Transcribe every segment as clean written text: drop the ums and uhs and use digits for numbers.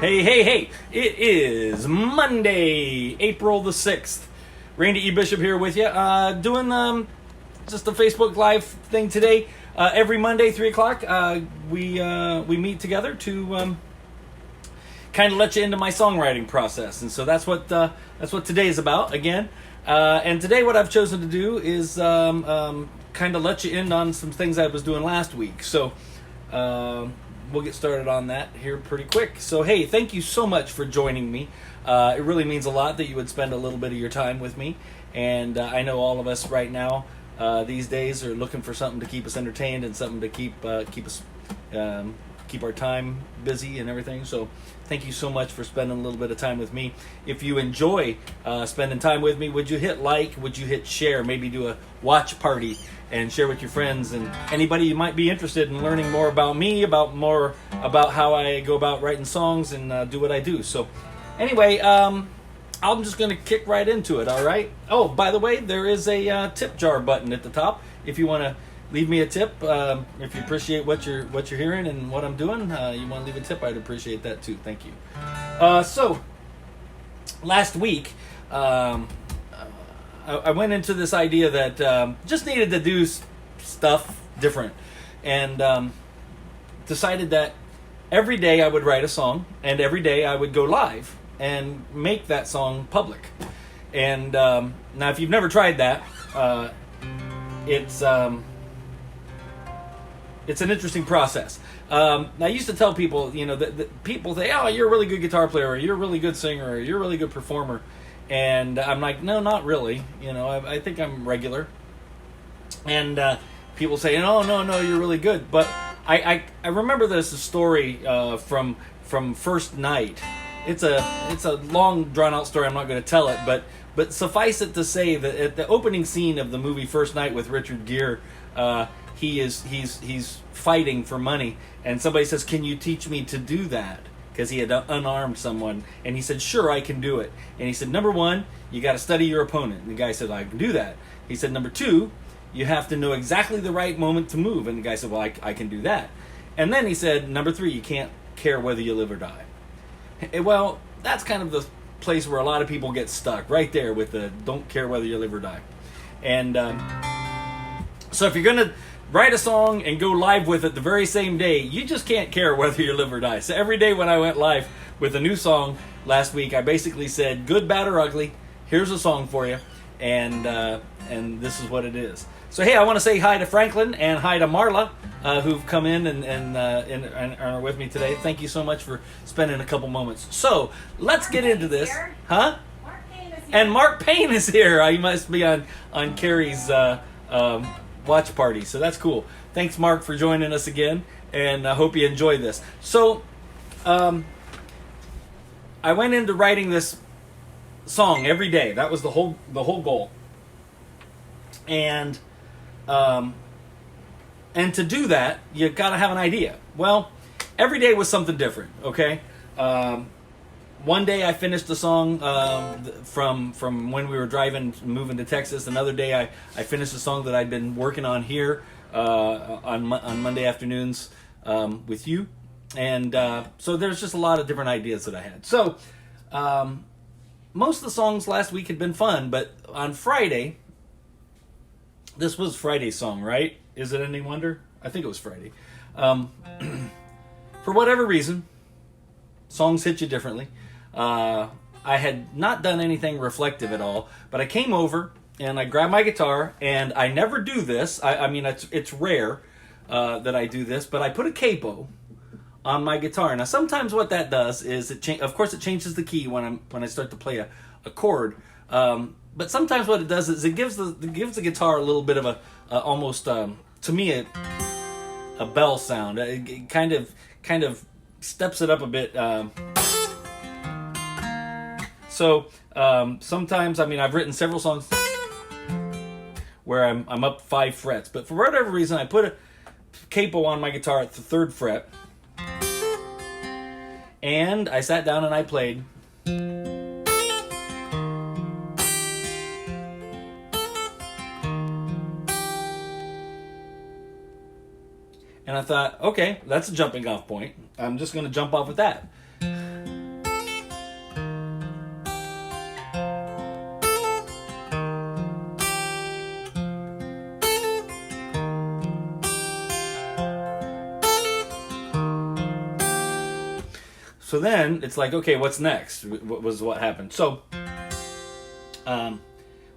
Hey, hey, hey! It is Monday, April the 6th. Randy E. Bishop here with you. Doing just a Facebook Live thing today. Every Monday, 3 o'clock, we meet together to kind of let you into my songwriting process. And so that's what today is about, again. And today what I've chosen to do is kind of let you in on some things I was doing last week. So we'll get started on that here pretty quick. So, hey, thank you so much for joining me. It really means a lot that you would spend a little bit of your time with me. And I know all of us right now these days are looking for something to keep us entertained and something to keep our time busy and everything. So thank you so much for spending a little bit of time with me. If you enjoy spending time with me, would you hit like? Would you hit share? Maybe do a watch party and share with your friends and anybody you might be interested in learning more about me, about how I go about writing songs and do what I do. So anyway, I'm just going to kick right into it, all right? Oh, by the way, there is a tip jar button at the top. If you want to leave me a tip, if you appreciate what you're hearing and what I'm doing, you want to leave a tip, I'd appreciate that too. Thank you. So, last week, I went into this idea that just needed to do stuff different, and decided that every day I would write a song, and every day I would go live and make that song public. And now, if you've never tried that, it's an interesting process. I used to tell people, that people say, "Oh, you're a really good guitar player, or you're a really good singer, or you're a really good performer," and I'm like, "No, not really. I think I'm regular." And people say, "Oh, no, you're really good." But I remember this story from First Night. It's a long drawn out story. I'm not going to tell it, but suffice it to say that at the opening scene of the movie First Night with Richard Gere, he's fighting for money, and somebody says, "Can you teach me to do that?" Because he had unarmed someone, and he said, "Sure, I can do it." And he said, "Number one, you got to study your opponent." And the guy said, "I can do that." He said, "Number two, you have to know exactly the right moment to move." And the guy said, "Well, I can do that." And then he said, "Number three, you can't care whether you live or die." Well, that's kind of the place where a lot of people get stuck, right there with the don't care whether you live or die. And so if you're going to write a song and go live with it the very same day, you just can't care whether you live or die. So every day when I went live with a new song last week, I basically said, good, bad, or ugly, here's a song for you, and this is what it is. So hey, I want to say hi to Franklin and hi to Marla, who've come in and are with me today. Thank you so much for spending a couple moments. So let's get into this. Here. Huh? Mark Payne is here. And Mark Payne is here. He must be on Carrie's watch party, so that's cool. Thanks, Mark, for joining us again, and I hope you enjoy this. So, I went into writing this song every day. That was the whole goal. And to do that, you got to have an idea. Well, every day was something different. Okay. One day I finished the song from when we were moving to Texas. Another day I finished a song that I'd been working on here on Monday afternoons with you. And so there's just a lot of different ideas that I had. So most of the songs last week had been fun, but on Friday, this was Friday's song, right? Is it any wonder? I think it was Friday. For whatever reason, songs hit you differently. I had not done anything reflective at all, but I came over and I grabbed my guitar, and I never do this. I mean, it's rare that I do this, but I put a capo on my guitar. Now, sometimes what that does is of course, it changes the key when I start to play a chord. But sometimes what it does is it gives the guitar a little bit of a almost to me a bell sound. It kind of steps it up a bit. So sometimes, I mean, I've written several songs where I'm up 5 frets, but for whatever reason, I put a capo on my guitar at the 3rd fret, and I sat down and I played. And I thought, okay, that's a jumping off point. I'm just going to jump off with that. So then it's like, okay, what's next? What happened? So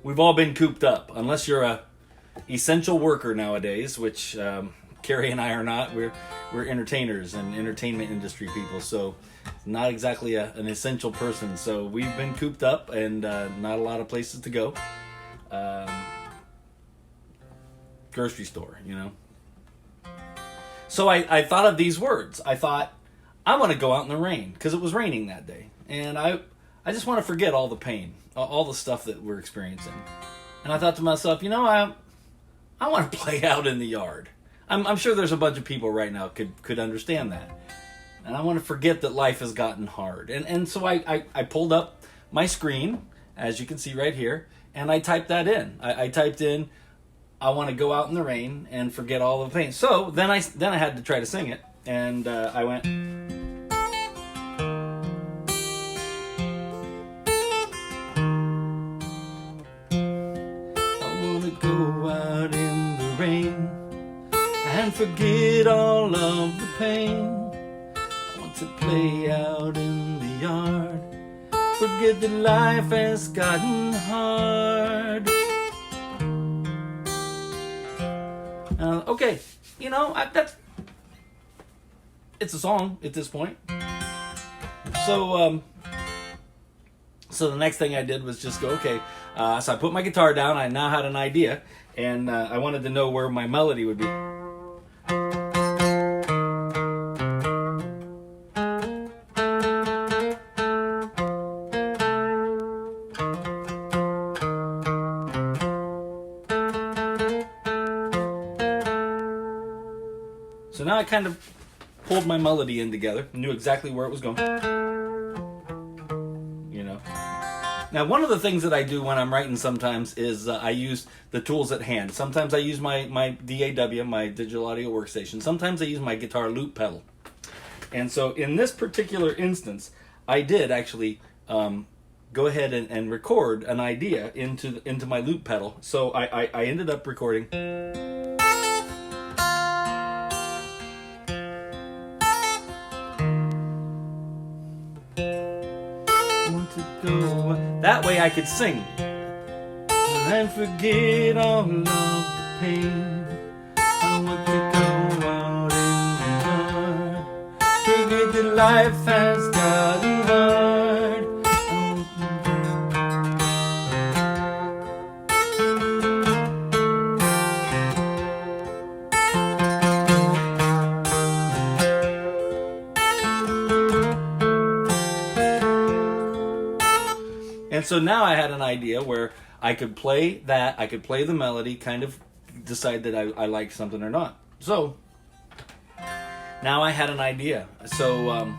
we've all been cooped up, unless you're a essential worker nowadays, which Carrie and I are not. We're entertainers and entertainment industry people, so not exactly an essential person. So we've been cooped up and not a lot of places to go. Grocery store, you know. So I thought of these words. I thought, I want to go out in the rain, because it was raining that day. And I just want to forget all the pain, all the stuff that we're experiencing. And I thought to myself, you know, I want to play out in the yard. I'm sure there's a bunch of people right now could understand that. And I want to forget that life has gotten hard. And so I pulled up my screen, as you can see right here, and I typed that in. I typed in, I want to go out in the rain and forget all the pain. So then I had to try to sing it, and I went. I want to go out in the rain and forget all of the pain. I want to play out in the yard, forget that life has gotten hard. Okay, you know, it's a song at this point. So the next thing I did was just go, okay. So I put my guitar down. I now had an idea, and I wanted to know where my melody would be. So now I kind of pulled my melody in together, knew exactly where it was going. You know. Now, one of the things that I do when I'm writing sometimes is I use the tools at hand. Sometimes I use my DAW, my digital audio workstation. Sometimes I use my guitar loop pedal. And so in this particular instance, I did actually go ahead and record an idea into my loop pedal. So I ended up recording. That way I could sing and forget all of the pain. I want to go out in the yard, forget that life has gotten hard. And so now I had an idea where I could play that, I could play the melody, kind of decide that I liked something or not. So now I had an idea. So a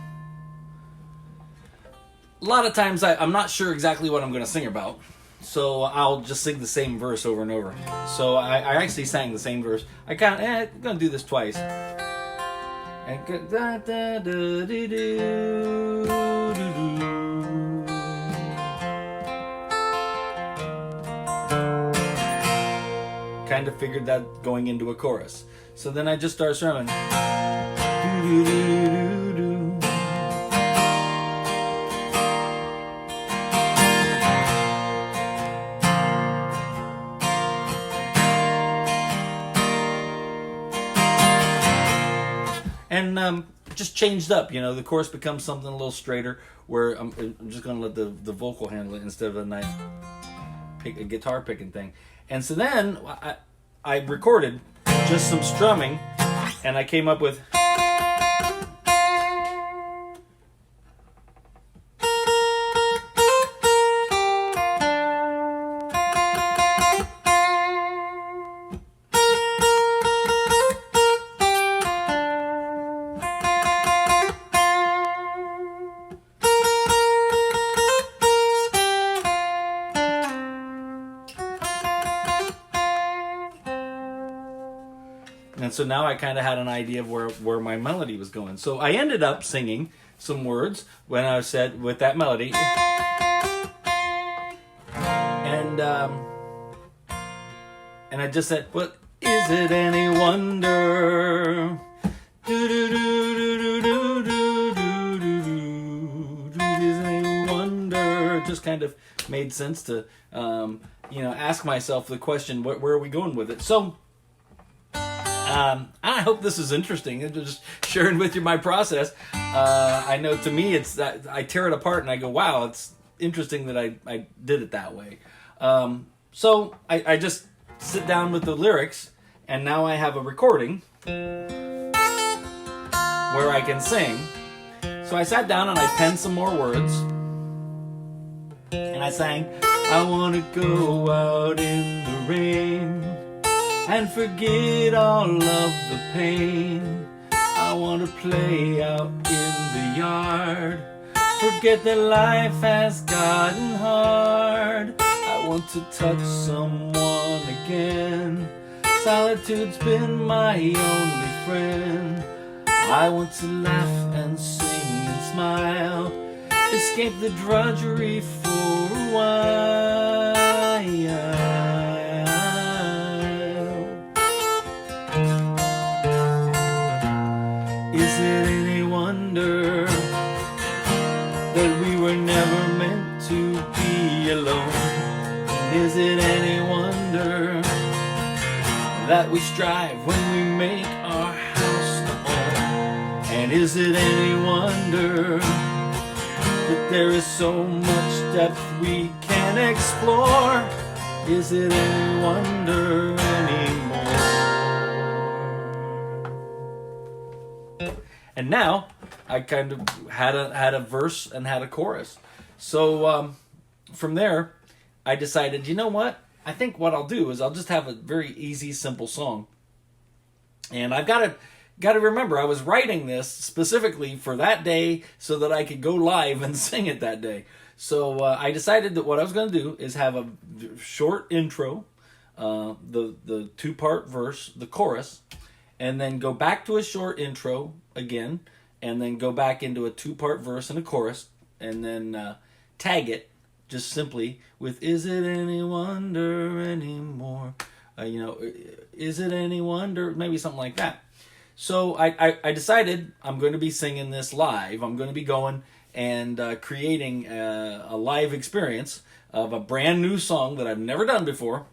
lot of times I'm not sure exactly what I'm going to sing about. So I'll just sing the same verse over and over. So I actually sang the same verse. I'm going to do this twice. Kind of figured that going into a chorus. So then I just start strumming. And just changed up, you know, the chorus becomes something a little straighter, where I'm just going to let the vocal handle it instead of a nice guitar picking thing. And so then I recorded just some strumming, and I came up with. And so now I kind of had an idea of where my melody was going. So I ended up singing some words when I said with that melody. And I just said, well, is it any wonder? Do, do, do, do, do, do, do, do. kind of made sense to, ask myself the question, where are we going with it? So, I hope this is interesting. I'm just sharing with you my process. I know to me, it's that I tear it apart and I go, wow, it's interesting that I did it that way. So I just sit down with the lyrics, and now I have a recording where I can sing. So I sat down and I penned some more words, and I sang, I want to go out in the rain and forget all of the pain. I want to play out in the yard, forget that life has gotten hard. I want to touch someone again. Solitude's been my only friend. I want to laugh and sing and smile, escape the drudgery for a while. Is it any wonder that we were never meant to be alone? Is it any wonder that we strive when we make our house a home? And is it any wonder that there is so much depth we can explore? Is it any wonder anymore? And now I kind of had a verse and had a chorus. So from there, I decided, you know what? I think what I'll do is I'll just have a very easy, simple song. And I've got to remember, I was writing this specifically for that day so that I could go live and sing it that day. So I decided that what I was going to do is have a short intro, the two-part verse, the chorus, and then go back to a short intro again, and then go back into a two-part verse and a chorus, and then tag it just simply with, is it any wonder anymore? Is it any wonder? Maybe something like that. So I decided I'm going to be singing this live. I'm going to be going and creating a live experience of a brand new song that I've never done before.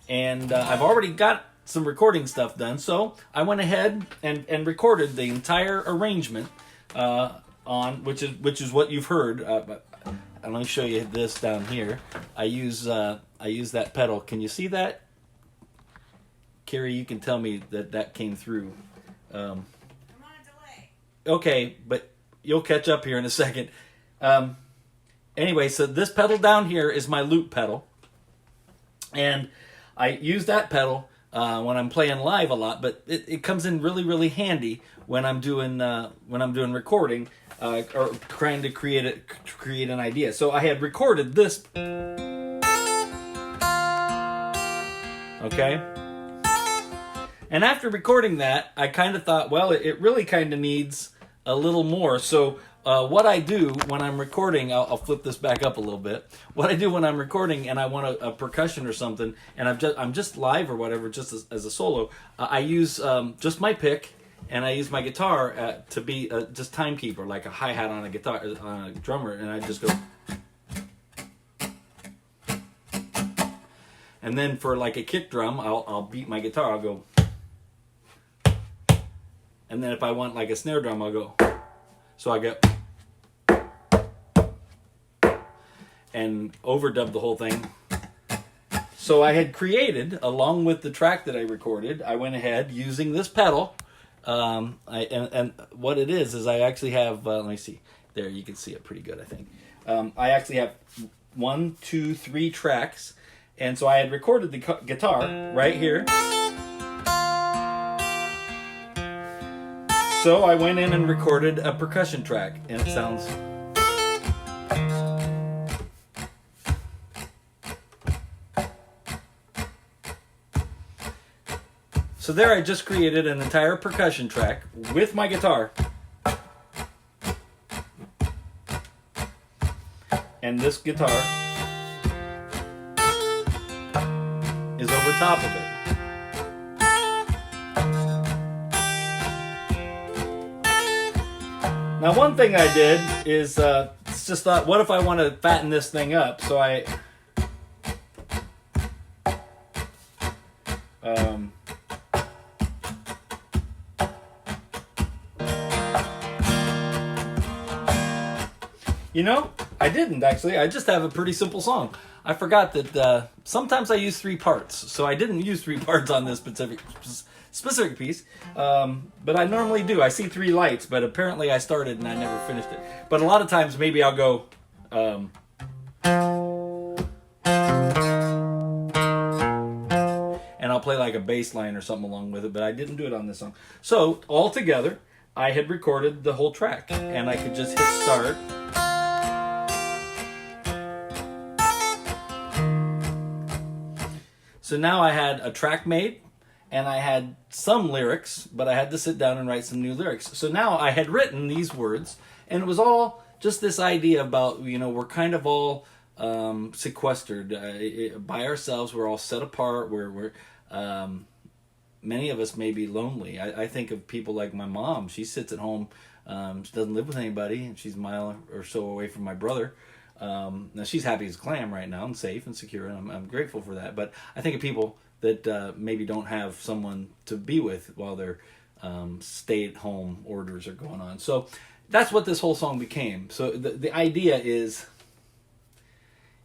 And I've already got some recording stuff done. So I went ahead and recorded the entire arrangement on, which is what you've heard. Let me show you this down here. I use that pedal. Can you see that? Carrie, you can tell me that came through. I'm on a delay. Okay, but you'll catch up here in a second. Anyway, so this pedal down here is my loop pedal, and I use that pedal when I'm playing live a lot. But it comes in really, really handy when I'm doing recording or trying to create an idea. So I had recorded this. Okay. And after recording that, I kind of thought, well, it really kind of needs a little more. So what I do when I'm recording, I'll flip this back up a little bit. What I do when I'm recording and I want a percussion or something, and I'm just live or whatever, just as a solo, I use just my pick, and I use my guitar to be just timekeeper, like a hi-hat on a guitar, on a drummer, and I just go. And then for like a kick drum, I'll beat my guitar, I'll go. And then if I want like a snare drum, I'll go. So I get and overdub the whole thing. So I had created, along with the track that I recorded, I went ahead using this pedal. And what it is I actually have, let me see. There, you can see it pretty good, I think. I actually have 1, 2, 3 tracks. And so I had recorded the guitar right here. So I went in and recorded a percussion track, and it sounds. So there I just created an entire percussion track with my guitar. And this guitar is over top of it. Now, one thing I did is just thought, what if I want to fatten this thing up? So you know, I didn't actually. I just have a pretty simple song. I forgot that sometimes I use 3 parts, so I didn't use 3 parts on this specific piece, but I normally do. I see 3 lights, but apparently I started and I never finished it. But a lot of times maybe I'll go, and I'll play like a bass line or something along with it, but I didn't do it on this song. So all together, I had recorded the whole track, and I could just hit start. So now I had a track made, and I had some lyrics, but I had to sit down and write some new lyrics. So now I had written these words, and it was all just this idea about, you know, we're kind of all sequestered by ourselves. We're all set apart. We're many of us may be lonely. I think of people like my mom. She sits at home. She doesn't live with anybody, and she's a mile or so away from my brother. Now she's happy as a clam right now and safe and secure, and I'm grateful for that. But I think of people that maybe don't have someone to be with while their stay-at-home orders are going on. So that's what this whole song became. So the idea is,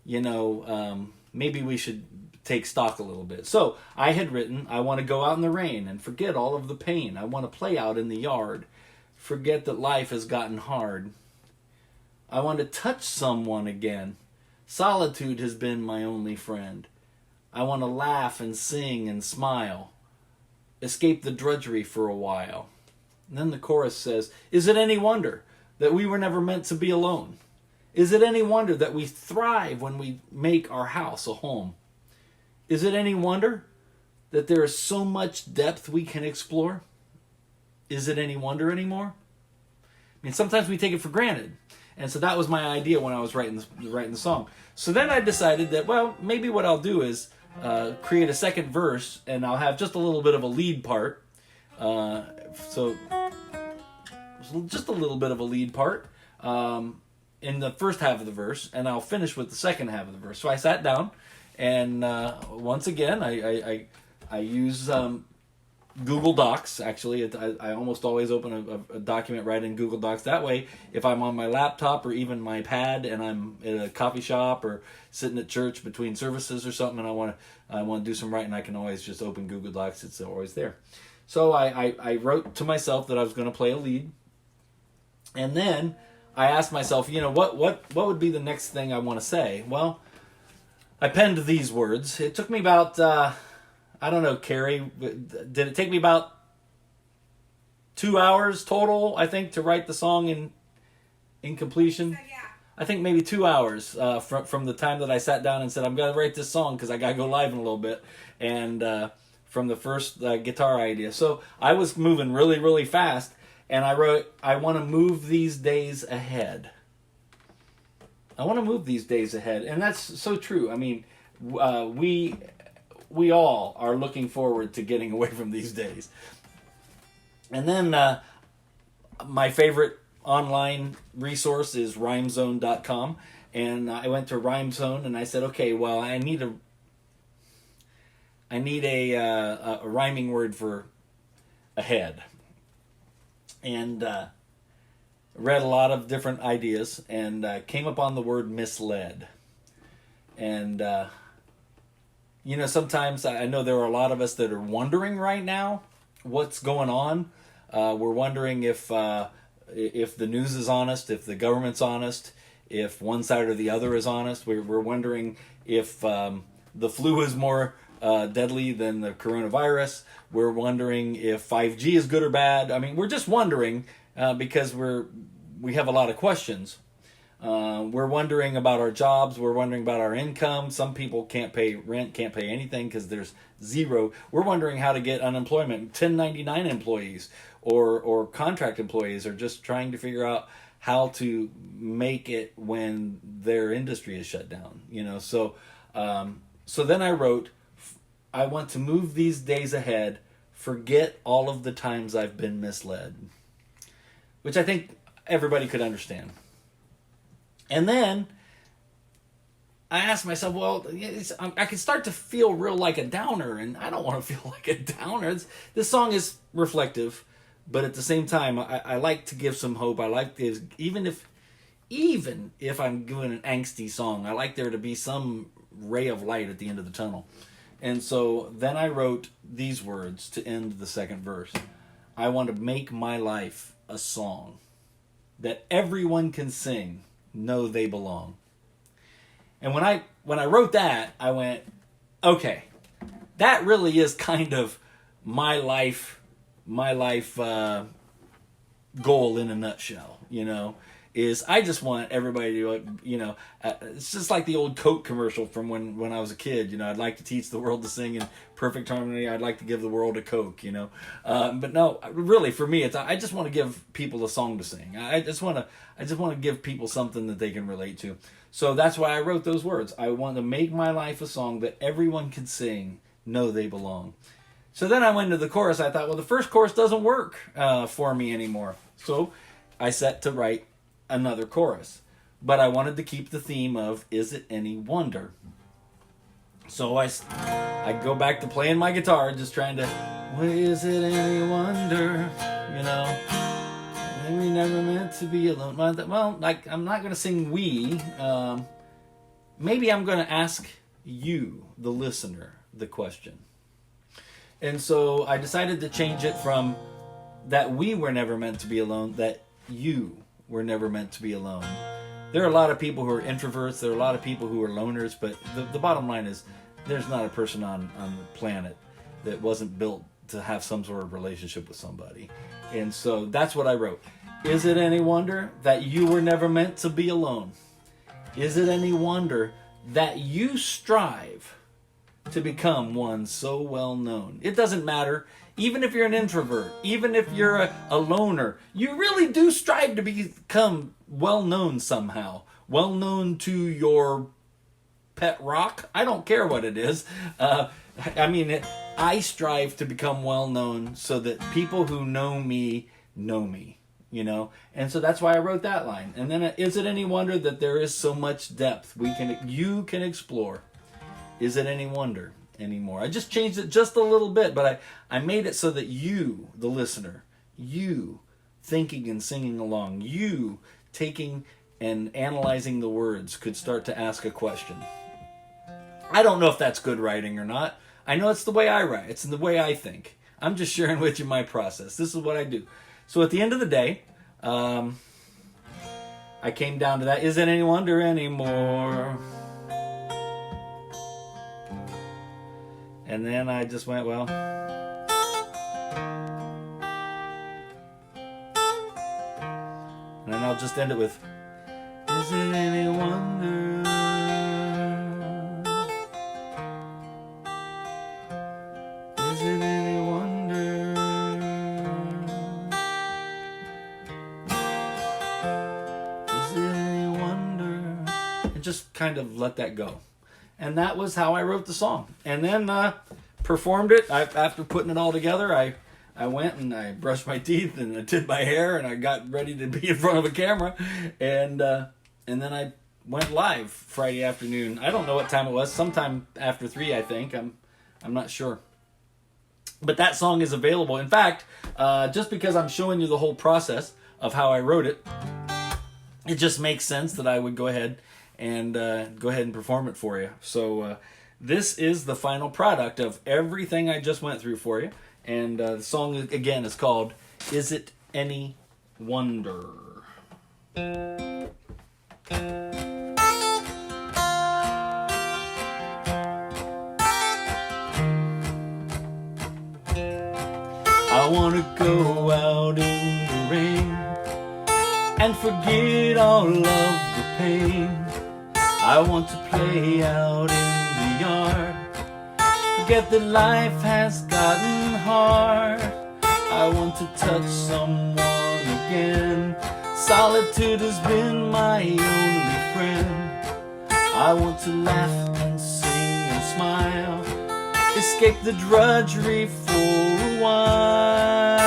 you know, maybe we should take stock a little bit. So I had written, I want to go out in the rain and forget all of the pain. I want to play out in the yard, forget that life has gotten hard. I want to touch someone again. Solitude has been my only friend. I want to laugh and sing and smile. Escape the drudgery for a while. And then the chorus says, is it any wonder that we were never meant to be alone? Is it any wonder that we thrive when we make our house a home? Is it any wonder that there is so much depth we can explore? Is it any wonder anymore? I mean, sometimes we take it for granted. And so that was my idea when I was writing the song. So then I decided that, well, maybe what I'll do is create a second verse, and I'll have just a little bit of a lead part. So just a little bit of a lead part in the first half of the verse, and I'll finish with the second half of the verse. So I sat down, and once again, I use Google Docs. Actually, I almost always open a document right in Google Docs. That way, if I'm on my laptop or even my pad and I'm at a coffee shop or sitting at church between services or something, and I want to do some writing, I can always just open Google Docs. It's always there. So I wrote to myself that I was going to play a lead, and then I asked myself, you know, what would be the next thing I want to say? Well, I penned these words. It took me about I don't know, Carrie, did it take me about 2 hours total, I think, to write the song in completion? Yeah. I think maybe 2 hours from the time that I sat down and said, I'm going to write this song because I got to go live in a little bit, and from the first guitar idea. So I was moving really, really fast, and I wrote, I want to move these days ahead. I want to move these days ahead, and that's so true. I mean, we all are looking forward to getting away from these days. And then my favorite online resource is rhymezone.com. And I went to Rhymezone and I said, okay, well, I need a rhyming word for ahead. And read a lot of different ideas and came upon the word misled. And you know, sometimes I know there are a lot of us that are wondering right now what's going on. We're wondering if the news is honest, if the government's honest, if one side or the other is honest. We're wondering if the flu is more deadly than the coronavirus. We're wondering if 5G is good or bad. I mean, we're just wondering because we have a lot of questions. We're wondering about our jobs. We're wondering about our income. Some people can't pay rent, can't pay anything because there's zero. We're wondering how to get unemployment. 1099 employees or contract employees are just trying to figure out how to make it when their industry is shut down. You know, so then I wrote, I want to move these days ahead, forget all of the times I've been misled, which I think everybody could understand. And then I asked myself, well, I can start to feel real like a downer, and I don't want to feel like a downer. This song is reflective, but at the same time, I like to give some hope. I like to, even if I'm doing an angsty song, I like there to be some ray of light at the end of the tunnel. And so then I wrote these words to end the second verse. I want to make my life a song that everyone can sing, know they belong. And when I wrote that, I went, okay, that really is kind of my life goal in a nutshell, is I just want everybody to, it's just like the old Coke commercial from when I was a kid. I'd like to teach the world to sing in perfect harmony. I'd like to give the world a Coke, But no, really, for me, I just want to give people a song to sing. I just want to give people something that they can relate to. So that's why I wrote those words. I want to make my life a song that everyone can sing, know they belong. So then I went to the chorus. I thought, well, the first chorus doesn't work for me anymore. So I set to write another chorus, but I wanted to keep the theme of "Is it any wonder?" So I go back to playing my guitar, just trying to, well, is it any wonder, we never meant to be alone. Well, I'm not going to sing we. Maybe I'm going to ask you, the listener, the question. And so I decided to change it from that we were never meant to be alone, that you were never meant to be alone. There are a lot of people who are introverts. There are a lot of people who are loners. But the bottom line is there's not a person on the planet that wasn't built to have some sort of relationship with somebody. And so that's what I wrote. Is it any wonder that you were never meant to be alone? Is it any wonder that you strive to become one so well known? It doesn't matter. Even if you're an introvert, even if you're a loner, you really do strive to become well-known somehow. Well-known to your pet rock. I don't care what it is. I strive to become well-known so that people who know me, And so that's why I wrote that line. And then, is it any wonder that there is so much depth you can explore? Is it any wonder anymore? I just changed it just a little bit, but I made it so that you, the listener, you thinking and singing along, you taking and analyzing the words could start to ask a question. I don't know if that's good writing or not. I know it's the way I write. It's the way I think. I'm just sharing with you my process. This is what I do. So at the end of the day, I came down to that. Is it any wonder anymore? And then I just went, well, and then I'll just end it with, is it any wonder? Is it any wonder? Is it any wonder? And just kind of let that go. And that was how I wrote the song. And then performed it. After putting it all together, I went and I brushed my teeth and I did my hair and I got ready to be in front of a camera. And then I went live Friday afternoon. I don't know what time it was. Sometime after 3, I think. I'm not sure. But that song is available. In fact, just because I'm showing you the whole process of how I wrote it, it just makes sense that I would go ahead and perform it for you. So this is the final product of everything I just went through for you. And the song, again, is called Is It Any Wonder? I want to go out in the rain and forget all of the pain. I want to play out in the yard, forget that life has gotten hard. I want to touch someone again. Solitude has been my only friend. I want to laugh and sing and smile, escape the drudgery for a while.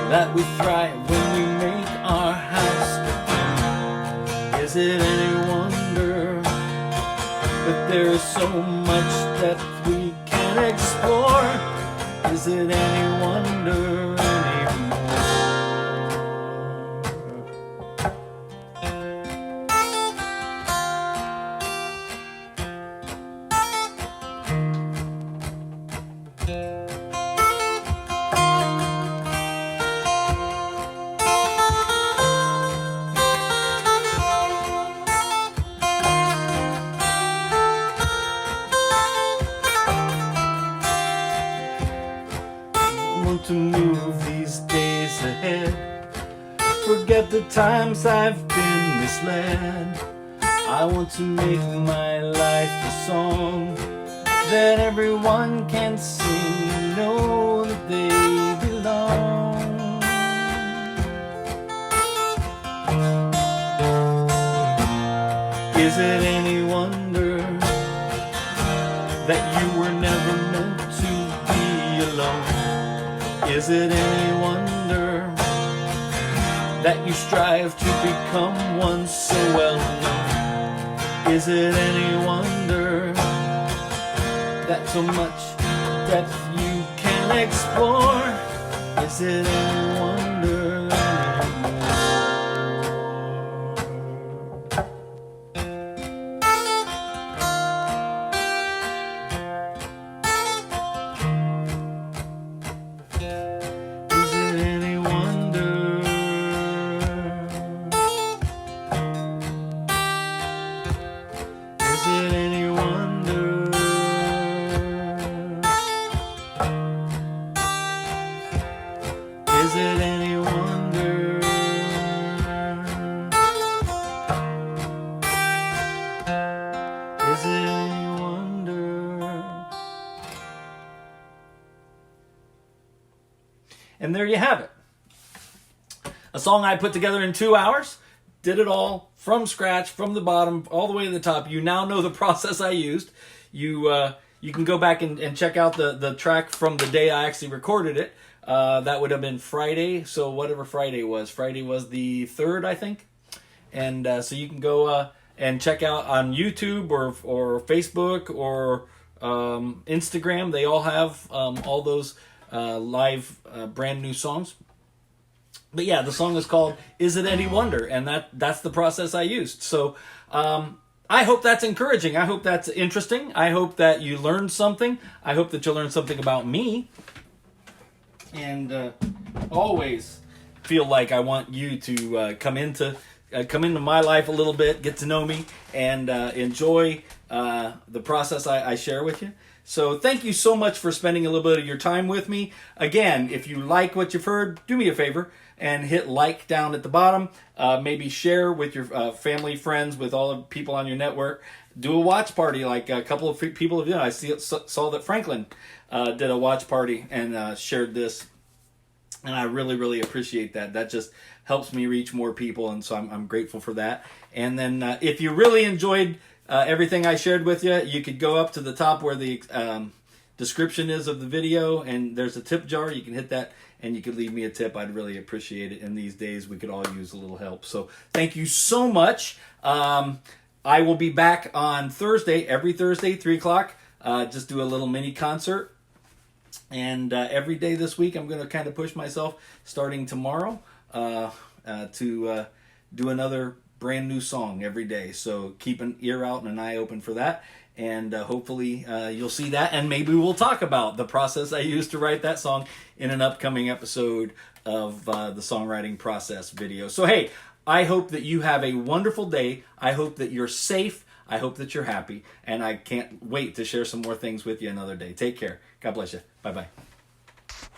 that we thrive when we make our house. Is it any wonder that there is so much that we can explore? Is it any wonder anymore? To move these days ahead, forget the times I've been misled. I want to make my life a song that everyone can sing, know that they belong. Is it any wonder that you were never meant to be alone? Is it any wonder that you strive to become one so well known? Is it any wonder that so much depth you can explore? Is it any wonder Is it any wonder? Is it any wonder? And there you have it. A song I put together in 2 hours. Did it all from scratch, from the bottom all the way to the top. You now know the process I used. You can go back and check out the track from the day I actually recorded it. That would have been Friday, so whatever Friday was. Friday was the 3rd, I think. And so you can go and check out on YouTube or Facebook or Instagram. They all have all those live brand new songs. But yeah, the song is called Is It Any Wonder? And that's the process I used. So I hope that's encouraging. I hope that's interesting. I hope that you learned something. I hope that you learned something about me. And always feel like I want you to come into my life a little bit, get to know me, and enjoy the process I share with you. So thank you so much for spending a little bit of your time with me. Again, if you like what you've heard, do me a favor and hit like down at the bottom. Maybe share with your family, friends, with all the people on your network. Do a watch party like a couple of people have done. I saw that Franklin did a watch party and shared this. And I really, really appreciate that. That just helps me reach more people, and so I'm grateful for that. And then if you really enjoyed everything I shared with you, you could go up to the top where the description is of the video, and there's a tip jar. You can hit that, and you could leave me a tip. I'd really appreciate it. In these days, we could all use a little help. So thank you so much. I will be back on Thursday, every Thursday, 3 o'clock. Just do a little mini concert. And every day this week, I'm going to kind of push myself, starting tomorrow, to do another brand new song every day. So keep an ear out and an eye open for that. And hopefully you'll see that. And maybe we'll talk about the process I used to write that song in an upcoming episode of the songwriting process video. So, hey, I hope that you have a wonderful day. I hope that you're safe. I hope that you're happy. And I can't wait to share some more things with you another day. Take care. God bless you. Bye-bye.